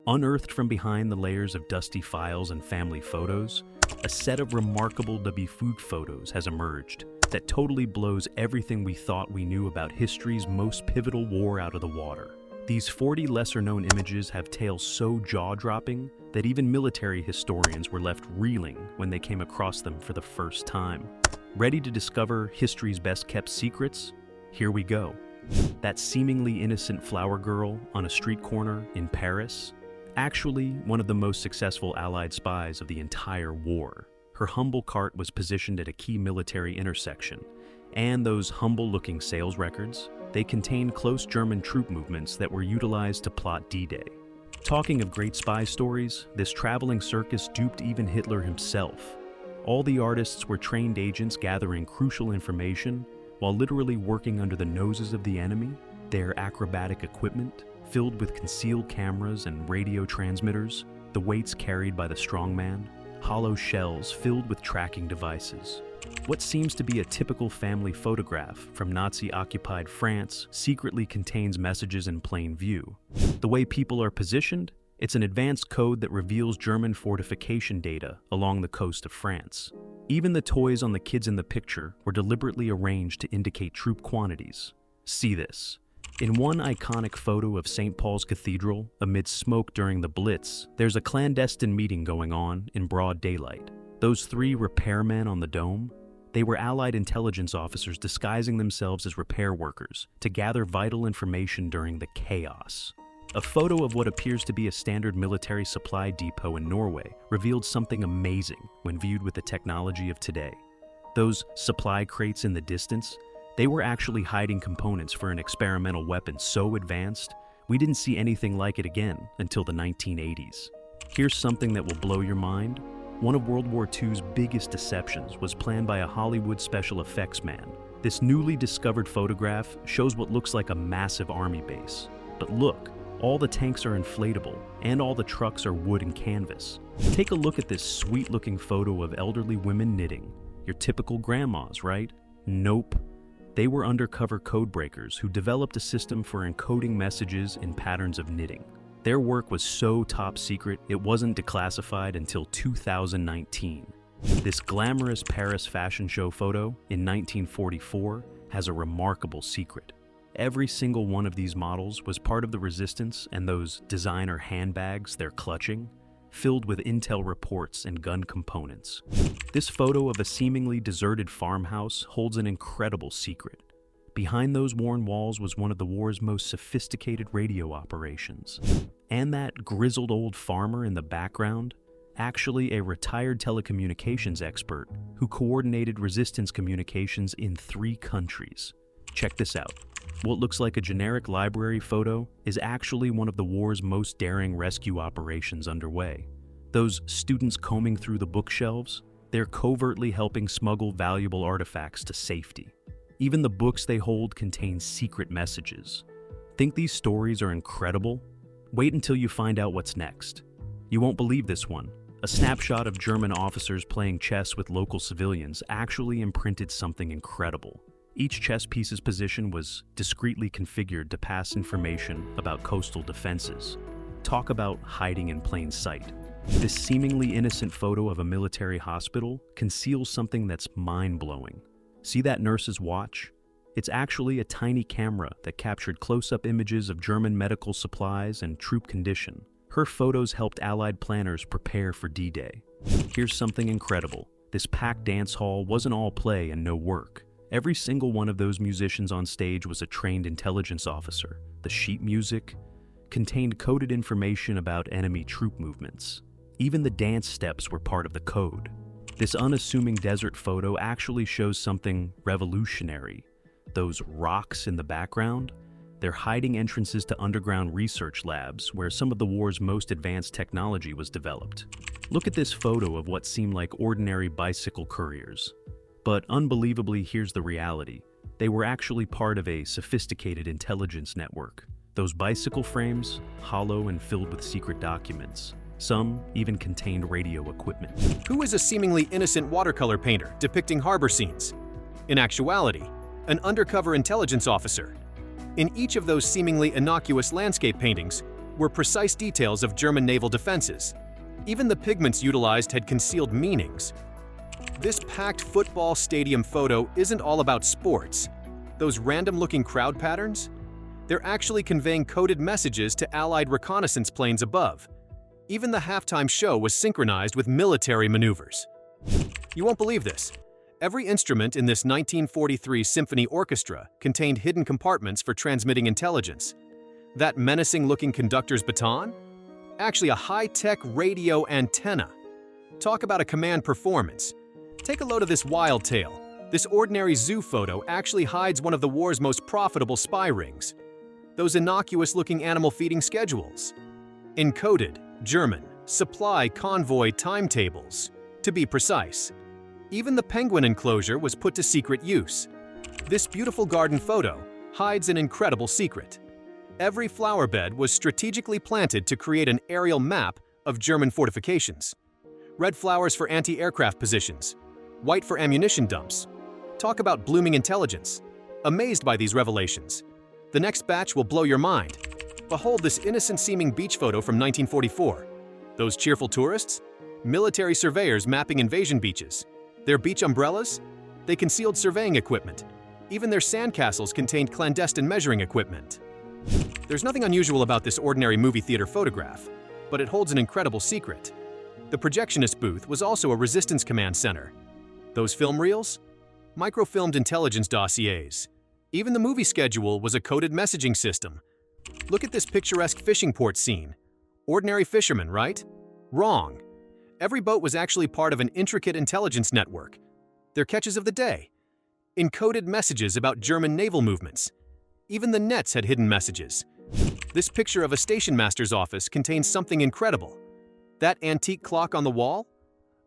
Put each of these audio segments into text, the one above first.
Unearthed from behind the layers of dusty files and family photos, a set of remarkable WW2 photos has emerged that totally blows everything we thought we knew about history's most pivotal war out of the water. These 40 lesser-known images have tales so jaw-dropping that even military historians were left reeling when they came across them for the first time. Ready to discover history's best-kept secrets? Here we go. That seemingly innocent flower girl on a street corner in Paris? Actually, one of the most successful Allied spies of the entire war. Her humble cart was positioned at a key military intersection, and those humble-looking sales records, they contained close German troop movements that were utilized to plot D-Day. Talking of great spy stories, this traveling circus duped even Hitler himself. All the artists were trained agents gathering crucial information while literally working under the noses of the enemy, their acrobatic equipment, filled with concealed cameras and radio transmitters, the weights carried by the strongman, hollow shells filled with tracking devices. What seems to be a typical family photograph from Nazi-occupied France secretly contains messages in plain view. The way people are positioned, it's an advanced code that reveals German fortification data along the coast of France. Even the toys on the kids in the picture were deliberately arranged to indicate troop quantities. See this. In one iconic photo of St. Paul's Cathedral, amid smoke during the Blitz, there's a clandestine meeting going on in broad daylight. Those 3 repairmen on the dome, they were Allied intelligence officers disguising themselves as repair workers to gather vital information during the chaos. A photo of what appears to be a standard military supply depot in Norway revealed something amazing when viewed with the technology of today. Those supply crates in the distance, they were actually hiding components for an experimental weapon so advanced, we didn't see anything like it again until the 1980s. Here's something that will blow your mind. One of World War II's biggest deceptions was planned by a Hollywood special effects man. This newly discovered photograph shows what looks like a massive army base. But look, all the tanks are inflatable, and all the trucks are wood and canvas. Take a look at this sweet-looking photo of elderly women knitting. Your typical grandmas, right? Nope. They were undercover code breakers who developed a system for encoding messages in patterns of knitting. Their work was so top secret, it wasn't declassified until 2019. This glamorous Paris fashion show photo in 1944 has a remarkable secret. Every single one of these models was part of the resistance, and those designer handbags they're clutching, filled with intel reports and gun components. This photo of a seemingly deserted farmhouse holds an incredible secret. Behind those worn walls was one of the war's most sophisticated radio operations. And that grizzled old farmer in the background, actually a retired telecommunications expert who coordinated resistance communications in 3 countries. Check this out. What looks like a generic library photo is actually one of the war's most daring rescue operations underway. Those students combing through the bookshelves, they're covertly helping smuggle valuable artifacts to safety. Even the books they hold contain secret messages. Think these stories are incredible? Wait until you find out what's next. You won't believe this one. A snapshot of German officers playing chess with local civilians actually imprinted something incredible. Each chess piece's position was discreetly configured to pass information about coastal defenses. Talk about hiding in plain sight. This seemingly innocent photo of a military hospital conceals something that's mind-blowing. See that nurse's watch? It's actually a tiny camera that captured close-up images of German medical supplies and troop condition. Her photos helped Allied planners prepare for D-Day. Here's something incredible. This packed dance hall wasn't all play and no work. Every single one of those musicians on stage was a trained intelligence officer. The sheet music contained coded information about enemy troop movements. Even the dance steps were part of the code. This unassuming desert photo actually shows something revolutionary. Those rocks in the background, they're hiding entrances to underground research labs where some of the war's most advanced technology was developed. Look at this photo of what seemed like ordinary bicycle couriers. But unbelievably, here's the reality. They were actually part of a sophisticated intelligence network. Those bicycle frames, hollow and filled with secret documents. Some even contained radio equipment. Who is a seemingly innocent watercolor painter depicting harbor scenes? In actuality, an undercover intelligence officer. In each of those seemingly innocuous landscape paintings, were precise details of German naval defenses. Even the pigments utilized had concealed meanings. This packed football stadium photo isn't all about sports. Those random-looking crowd patterns? They're actually conveying coded messages to Allied reconnaissance planes above. Even the halftime show was synchronized with military maneuvers. You won't believe this. Every instrument in this 1943 symphony orchestra contained hidden compartments for transmitting intelligence. That menacing-looking conductor's baton? Actually a high-tech radio antenna. Talk about a command performance. Take a load of this wild tale. This ordinary zoo photo actually hides one of the war's most profitable spy rings. Those innocuous-looking animal feeding schedules. Encoded, German, supply convoy timetables. To be precise. Even the penguin enclosure was put to secret use. This beautiful garden photo hides an incredible secret. Every flower bed was strategically planted to create an aerial map of German fortifications. Red flowers for anti-aircraft positions, white for ammunition dumps. Talk about blooming intelligence. Amazed by these revelations. The next batch will blow your mind. Behold this innocent-seeming beach photo from 1944. Those cheerful tourists? Military surveyors mapping invasion beaches. Their beach umbrellas? They concealed surveying equipment. Even their sandcastles contained clandestine measuring equipment. There's nothing unusual about this ordinary movie theater photograph, but it holds an incredible secret. The projectionist booth was also a resistance command center. Those film reels? Microfilmed intelligence dossiers. Even the movie schedule was a coded messaging system. Look at this picturesque fishing port scene. Ordinary fishermen, right? Wrong. Every boat was actually part of an intricate intelligence network. Their catches of the day. Encoded messages about German naval movements. Even the nets had hidden messages. This picture of a station master's office contains something incredible. That antique clock on the wall?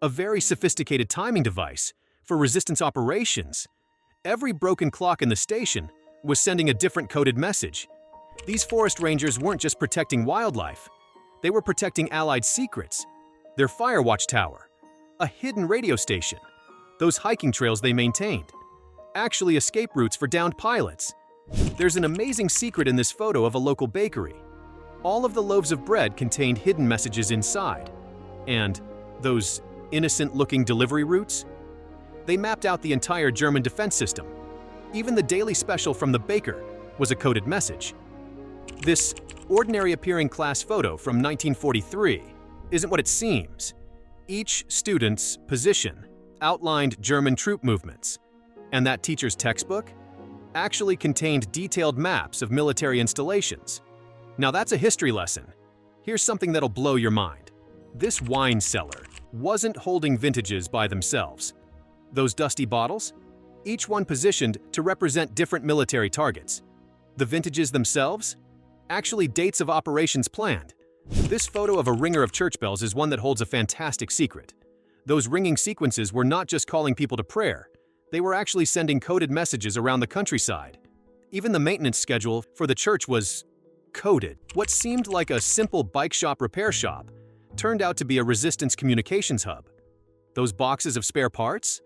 A very sophisticated timing device for resistance operations. Every broken clock in the station was sending a different coded message. These forest rangers weren't just protecting wildlife. They were protecting Allied secrets. Their fire watch tower, a hidden radio station, those hiking trails they maintained, actually escape routes for downed pilots. There's an amazing secret in this photo of a local bakery. All of the loaves of bread contained hidden messages inside. And those innocent-looking delivery routes? They mapped out the entire German defense system. Even the daily special from the baker was a coded message. This ordinary-appearing class photo from 1943 isn't what it seems. Each student's position outlined German troop movements, and that teacher's textbook actually contained detailed maps of military installations. Now that's a history lesson. Here's something that'll blow your mind. This wine cellar wasn't holding vintages by themselves. Those dusty bottles? Each one positioned to represent different military targets. The vintages themselves? Actually dates of operations planned. This photo of a ringer of church bells is one that holds a fantastic secret. Those ringing sequences were not just calling people to prayer, they were actually sending coded messages around the countryside. Even the maintenance schedule for the church was coded. What seemed like a simple bike shop repair shop turned out to be a resistance communications hub. Those boxes of spare parts?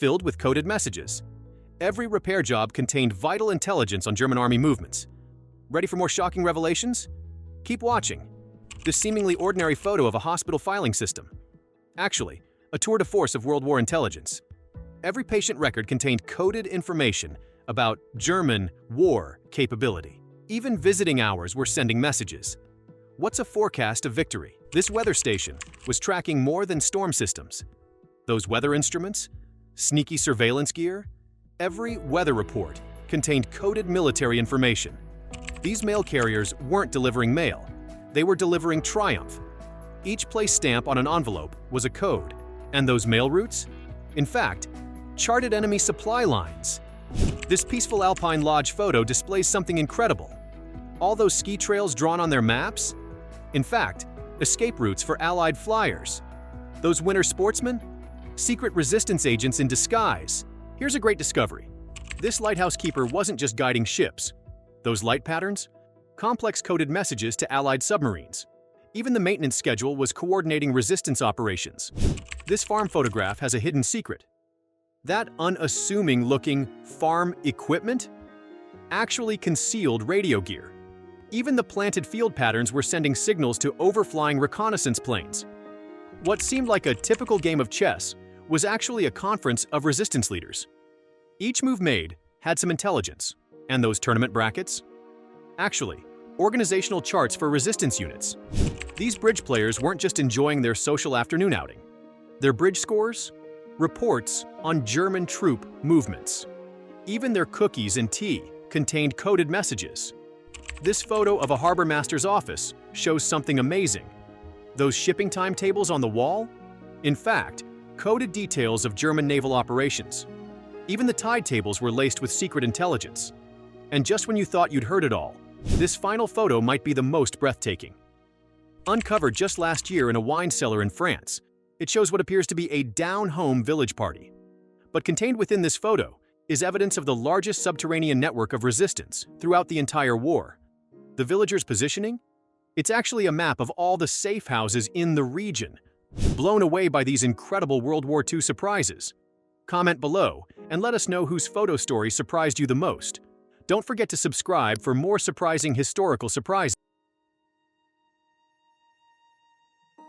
Filled with coded messages. Every repair job contained vital intelligence on German army movements. Ready for more shocking revelations? Keep watching. This seemingly ordinary photo of a hospital filing system. Actually, a tour de force of World War intelligence. Every patient record contained coded information about German war capability. Even visiting hours were sending messages. What's a forecast of victory? This weather station was tracking more than storm systems. Those weather instruments? Sneaky surveillance gear? Every weather report contained coded military information. These mail carriers weren't delivering mail. They were delivering triumph. Each place stamp on an envelope was a code. And those mail routes? In fact, charted enemy supply lines. This peaceful alpine lodge photo displays something incredible. All those ski trails drawn on their maps? In fact, escape routes for Allied flyers. Those winter sportsmen? Secret resistance agents in disguise. Here's a great discovery. This lighthouse keeper wasn't just guiding ships. Those light patterns? Complex coded messages to Allied submarines. Even the maintenance schedule was coordinating resistance operations. This farm photograph has a hidden secret. That unassuming-looking farm equipment actually concealed radio gear. Even the planted field patterns were sending signals to overflying reconnaissance planes. What seemed like a typical game of chess was actually a conference of resistance leaders. Each move made had some intelligence. And those tournament brackets? Actually, organizational charts for resistance units. These bridge players weren't just enjoying their social afternoon outing. Their bridge scores? Reports on German troop movements. Even their cookies and tea contained coded messages. This photo of a harbor master's office shows something amazing. Those shipping timetables on the wall? In fact, coded details of German naval operations. Even the tide tables were laced with secret intelligence. And just when you thought you'd heard it all, this final photo might be the most breathtaking. Uncovered just last year in a wine cellar in France, it shows what appears to be a down-home village party. But contained within this photo is evidence of the largest subterranean network of resistance throughout the entire war. The villagers' positioning? It's actually a map of all the safe houses in the region. Blown away by these incredible World War II surprises. Comment below and let us know whose photo story surprised you the most. Don't forget to subscribe for more surprising historical surprises.